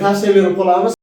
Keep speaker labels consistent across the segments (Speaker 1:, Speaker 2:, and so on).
Speaker 1: Tavsiya berib qolamiz.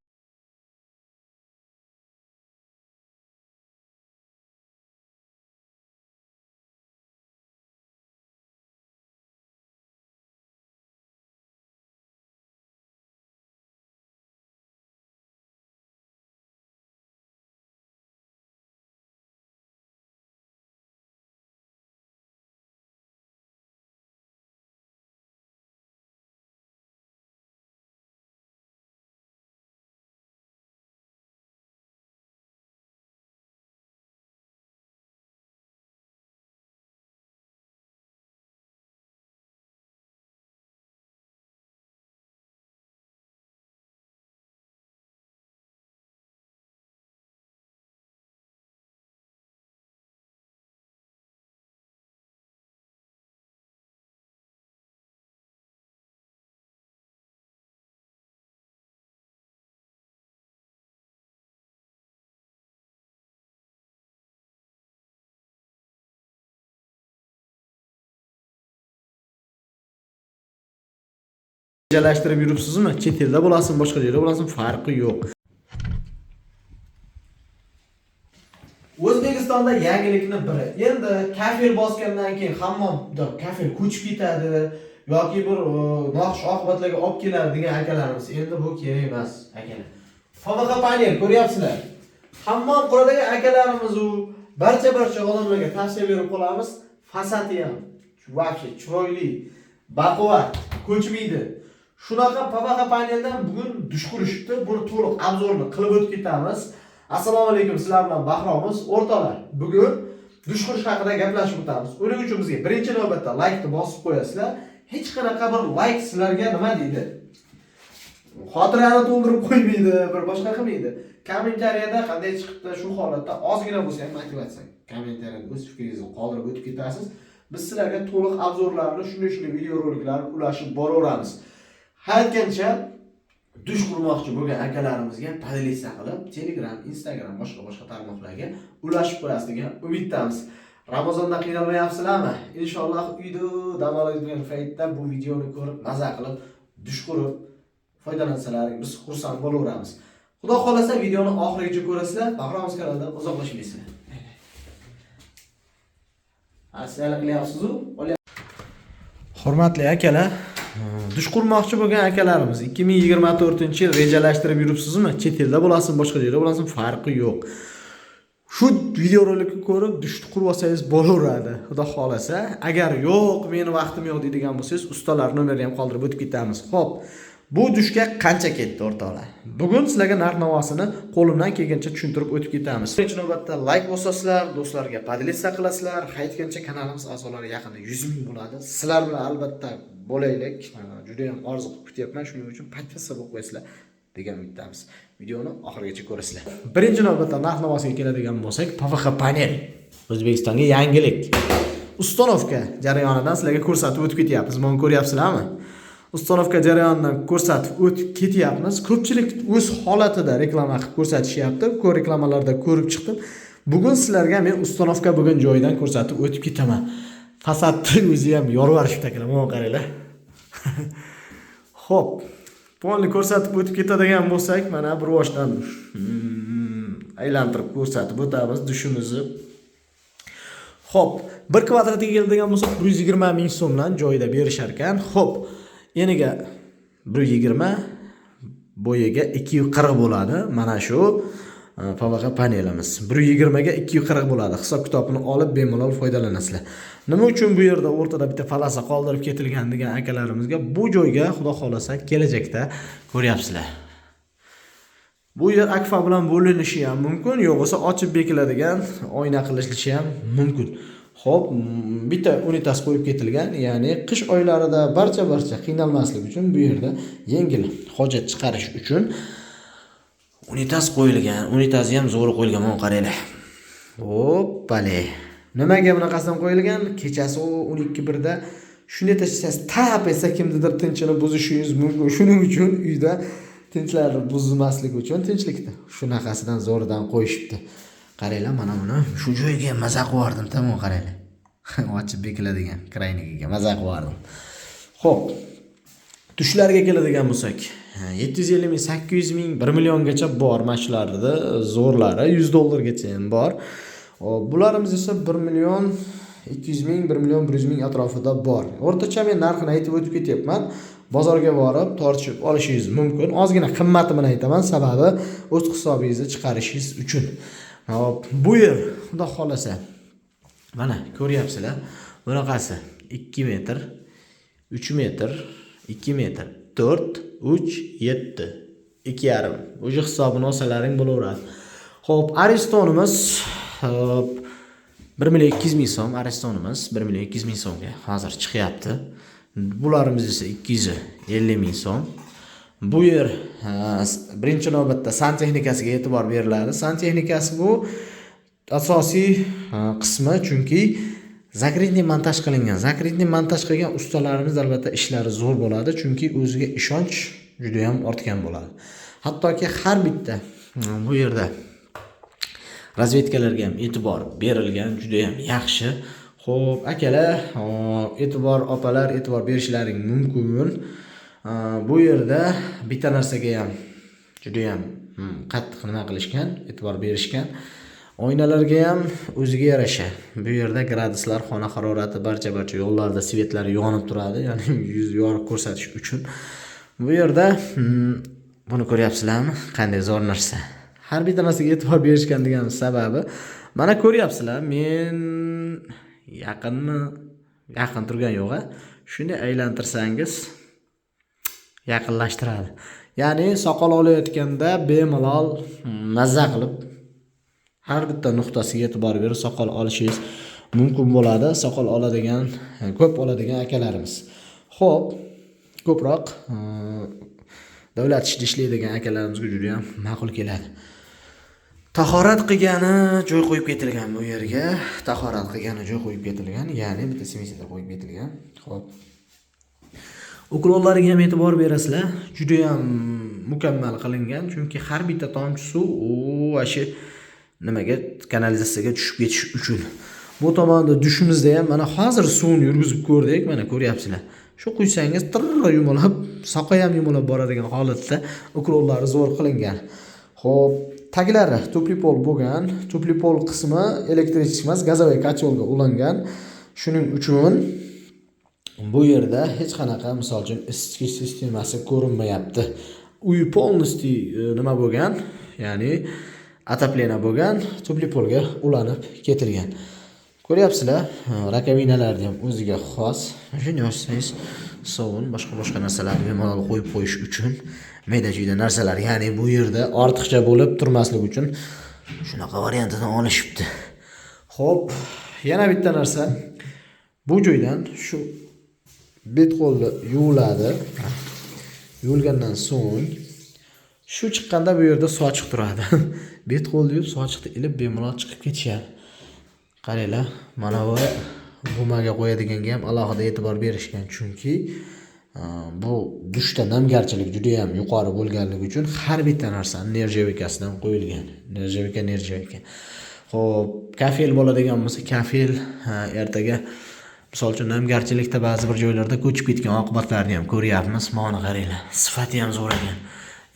Speaker 1: Rejalashtirib yuribsizmi? Chet elda bo'lasin, boshqa joyda bo'lasin, farqi yo'q. O'zbekistonda yangilikni biri. Endi kafel bosgandan keyin hammomda kafel ko'chib ketadi yoki bir noxush oqibatlarga olib keladi degan akalarimiz. Endi bu kerak emas, akalar. PVX panel ko'ryapsizlar. Hammom quradigan akalarimiz u barcha odamlarga tavsiya berib qolamiz. Fasadi ham вообще chiroyli, baquvvat, ko'chmaydi. Shunaqa PVX paneldan bugun dush qurishibdi. Buni to'liq obzorni qilib o'tib ketamiz. Assalomu alaykum, sizlar bilan Bahromiz o'rtoqlar. Bugun dush qurish haqida gaplashib o'tamiz. Uning uchun bizga birinchi navbatda like ni bosib qo'yasizlar. Hech qanaqa bir like sizlarga nima deydi? Xotirani to'ldirib qo'ymaydi, bir boshqa qilmaydi. Kommentariyada qanday chiqibdi shu holatda ozgina bo'lsa ham motivatsiya. Kommentariyada o'z fikringizni qoldirib o'tib ketasiz. Biz sizlarga to'liq obzorlarni, shunday video roliklarni ulashib boraveramiz. Aytgancha dush qurmoqchi bo'lgan akalarimizga podelitsiya qilib, Telegram, Instagram, boshqa tarmoqlarga ulashib qo'yasiz degan umiddamiz. Ramazonda qiynalmayapsizlarmi? Inshaalloh uyda dam oladigan paytda bu videoni ko'rib, maza qilib, dush qurib foydalansalaring biz xursand bo'laveramiz. Xudo xolasa videoni oxirigacha ko'rasizlar, Bahromiz kanalidan uzoqlashmaysizlar. Assalomu qilyapsiz-ku? Hurmatli akalar, dush qurmoqchi bo'lgan akalarimiz 2024-yil rejalashtirib yuribsizmi? Chet elda bo'lasin, boshqa joyda bo'lasin, farqi yo'q. Shu video rolikni ko'rib dushni qurib olsangiz bo'laveradi. Xudo xolasa, agar yo'q, meni vaqtim yo'q deydigan bo'lsangiz, ustalar nomerini ham qoldirib o'tib ketamiz. Xo'p, bu dushga qancha ketdi o'rtoqlar? Bugun sizlarga narx-navosini qo'limdan kelgancha tushuntirib o'tib ketamiz. Birinchi navbatda like bosasizlar, do'stlarga podelitsiya qilasizlar. Aytgancha kanalimiz a'zolari yaqinda 100 ming bo'ladi. Sizlar bilan albatta bo'laylik. Juda ham orzu qilib kutyapman. Shuning uchun podpiska bo'lib qo'yasizlar degan umiddamiz. Videoni oxirigacha ko'rasizlar. Birinchi navbatda narx-navosiga keladigan bo'lsak, PVX panel. O'zbekistonga yangilik. Ustanovka jarayonidan sizlarga ko'rsatib o'tib ketyapmiz. Buni ko'ryapsizlarmi? Ustanovka jarayonidan ko'rsatib o'tib ketyapmiz. Ko'pchilik o'z holatida reklama qilib ko'rsatishyapti. Ko'p reklamalarda ko'rib chiqdim. Bugun sizlarga men ustanovka bo'lgan joyidan ko'rsatib o'tib ketaman. Fasadni o'zi ham yorib yuborishibdi akalar, mana qaranglar. Xo'p, polni ko'rsatib o'tib ketadigan bo'lsak, mana bir boshdan aylantirib ko'rsatib o'tamiz dushimizni. Xo'p, 1 kvadratiga keladigan bo'lsak 120 ming so'mdan joyida berishar ekan. Xo'p, eniga 120, bo'yiga 240 bo'ladi. Mana shu PVX panelimiz. 120 ga 240 bo'ladi. Hisob kitobini olib bemalol foydalanasizlar. Nima uchun bu yerda o'rtada bitta falasa qoldirib ketilgan degan akalarimizga bu joyga xudo xolasa kelajakda ko'ryapsizlar. Bu yer akfa bilan bo'linishi ham mumkin, yo'g'isa ochib bekiladigan oyna qilishi ham mumkin. Xo'p, bitta unitas qo'yib ketilgan, ya'ni qish oylarida barcha qiynalmaslik uchun bu yerda yengil hojat chiqarish uchun unitas qo'yilgan. Unitazi ham zo'r qo'yilgan, mana qaranglar. Hoppale. Nimaga bunaqasidan qo'yilgan? Kechasi 12:01 da shunday tashlasangiz tap esa kimnidir tinchini buzishingiz mumkin. Shuning uchun uyda tinchlarni buzmaslik uchun tinchlikda shunaqasidan zo'rdan qo'yishibdi. Qaranglar, mana buni shu joyga maza qilardim, tamom qaranglar. Ochib bekiladigan kraynikiga maza qilardim. Xo'p, tushlarga keladigan bo'lsak, 750 ming, 800 ming, 1 milliongacha bor mashlarida, zo'rlari $100 ham bor. Bularimiz esa 1 million 200 ming, 1 million 100 ming atrofida bor. O'rtacha men narxini aytib o'tib ketyapman. Bozorga borib tortishib olishingiz mumkin. Ozgina qimmati bilan aytaman, sababi o'z hisobingizni chiqarishingiz uchun. Hop, bu yer xudo xolasa. Mana ko'ryapsizlar. Bunaqasi 2 metr, 3 metr, 2 metr, 4, 3, 7, 2,5. O'sha hisobini olsalaring bo'laveradi. Xo'p, Aristonimiz 1 million 200 ming so'm, Aristonimiz 1 million 200 ming so'mga hozir chiqyapti. Bularimiz esa 250 ming so'm. Bu yer birinchi navbatda san texnikasiga e'tibor beriladi. San texnikasi bu asosiy qismi, chunki zakritni montaj qilingan. Zakritni montaj qilgan ustalarimiz albatta ishlari zo'r bo'ladi, chunki o'ziga ishonch juda ham ortgan bo'ladi. Hattoki har bitta bu yerda razvedkalarga ham e'tibor berilgan, juda ham yaxshi. Xo'p, akalar, e'tibor opalar, e'tibor berishlaring mumkin. Bu yerda bitta narsaga ham juda ham qattiq nima qilishgan, e'tibor berishgan. Oynalarga ham o'ziga yarasha. Bu yerda graduslar, xona harorati barcha yo'llarda svetlari yonib turadi, ya'ni yuz yorib ko'rsatish uchun. Bu yerda buni ko'ryapsizlarmi? Qanday zo'r narsa. Har bir narsaga e'tibor berishgan degan sababi, mana ko'ryapsizlar, men yaqin turgan yo'q-a. Shuni aylantirsangiz yaqinlashtiradi. Ya'ni soqol olayotganda bemalol mazza qilib har bitta nuqtasiga e'tibor berib soqol olishingiz mumkin bo'ladi. Soqol oladigan, ko'p oladigan akalarimiz. Xo'p, ko'proq davlat ishida ishlaydigan akalarimizga juda ham ma'qul keladi. Tahorat qilgani joy qo'yib ketilgan bu yerga. Tahorat qilgani joy qo'yib ketilgan, ya'ni bitta semesida qo'yib ketilgan. Xo'p. Uklonlariga ham e'tibor berasizlar. Juda ham mukammal qilingan, chunki har bitta tomchi suv o'sha nimaga kanalizatsiyaga tushib ketish uchun. Bu tomonda dushimizda ham mana hozir suvni yurgizib ko'rdik, mana ko'ryapsizlar. Shu quysangiz tirra yumolab, soqa ham yumolab boradigan holatda uklonlari zo'r qilingan. Xo'p, taglari tupli pol bo'lgan. Tupli pol qismi elektrich emas, gazovoy kotyolga ulangan. Shuning uchun bu yerda hech qanaqa misol uchun isitish sistemasi ko'rinmayapti. Uy polnosti nima bo'lgan? Ya'ni ataplena bo'lgan, tupli polga ulanib ketilgan. Ko'ryapsizlar, rakovinalarni ham o'ziga xos. Shuni yozsangiz, sovun, boshqa narsalarni bemalol qo'yib qo'yish uchun mayda-chuyda narsalar, ya'ni bu yerda ortiqcha bo'lib turmasligi uchun shunaqa variantini olishibdi. Xo'p, yana bitta narsa. Bu joydan shu bet qo'lni yuviladi. Yuvilgandan so'ng shu chiqqanda bu yerda sochiq turadi. Bet qo'lni yuvib, sochiqni ilib bemalol chiqib ketishadi. Qaranglar, mana bu bumaga qo'yadiganga ham alohida e'tibor berishgan, chunki bu dushda namgarchilik juda ham yuqori bo'lganligi uchun har bitta narsa nerjovikasidan qo'yilgan. Nerjovika. Xo'p, kafel bo'ladigan bo'lsa, kafel ertaga misol uchun namgarchilikda ba'zi bir joylarda ko'chib ketgan oqibatlarni ham ko'ryapmiz. Mana qaranglar, sifati ham zo'r ekan.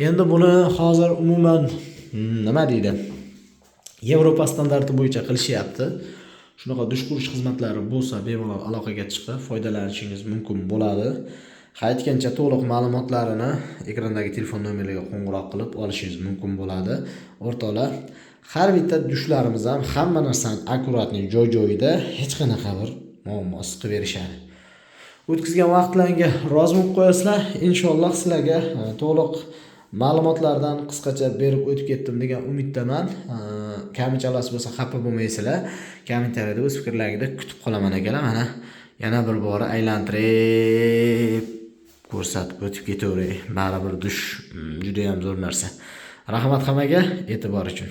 Speaker 1: Endi buni hozir umuman nima deydi? Yevropa standarti bo'yicha qilishyapti. Shunaqa dush qurish xizmatlari bo'lsa, bemalol aloqaga chiqib foydalanishingiz mumkin bo'ladi. Aytgancha to'liq ma'lumotlarini ekrandagi telefon nomeriga qo'ng'iroq qilib olishingiz mumkin bo'ladi. O'rtoqlar, har bitta dushlarimiz ham hamma narsani akkuratni joy-joyida, hech qanaqa bir muammosi qilib berishadi. O'tkazgan vaqtlaringga rozi bo'lib qo'yasizlar. Inshaalloh sizlarga to'liq ma'lumotlardan qisqacha berib o'tib ketdim degan umiddaman. Kamchiliklar bo'lsa xafa bo'lmaysizlar. Kommentariyada o'z fikrlaringizni kutib qolaman akalar. Mana yana bir bora aylantirib ko'rsatib o'tib ketaveray. Baribir dush juda ham zo'r narsa. Rahmat hammaga e'tibor uchun.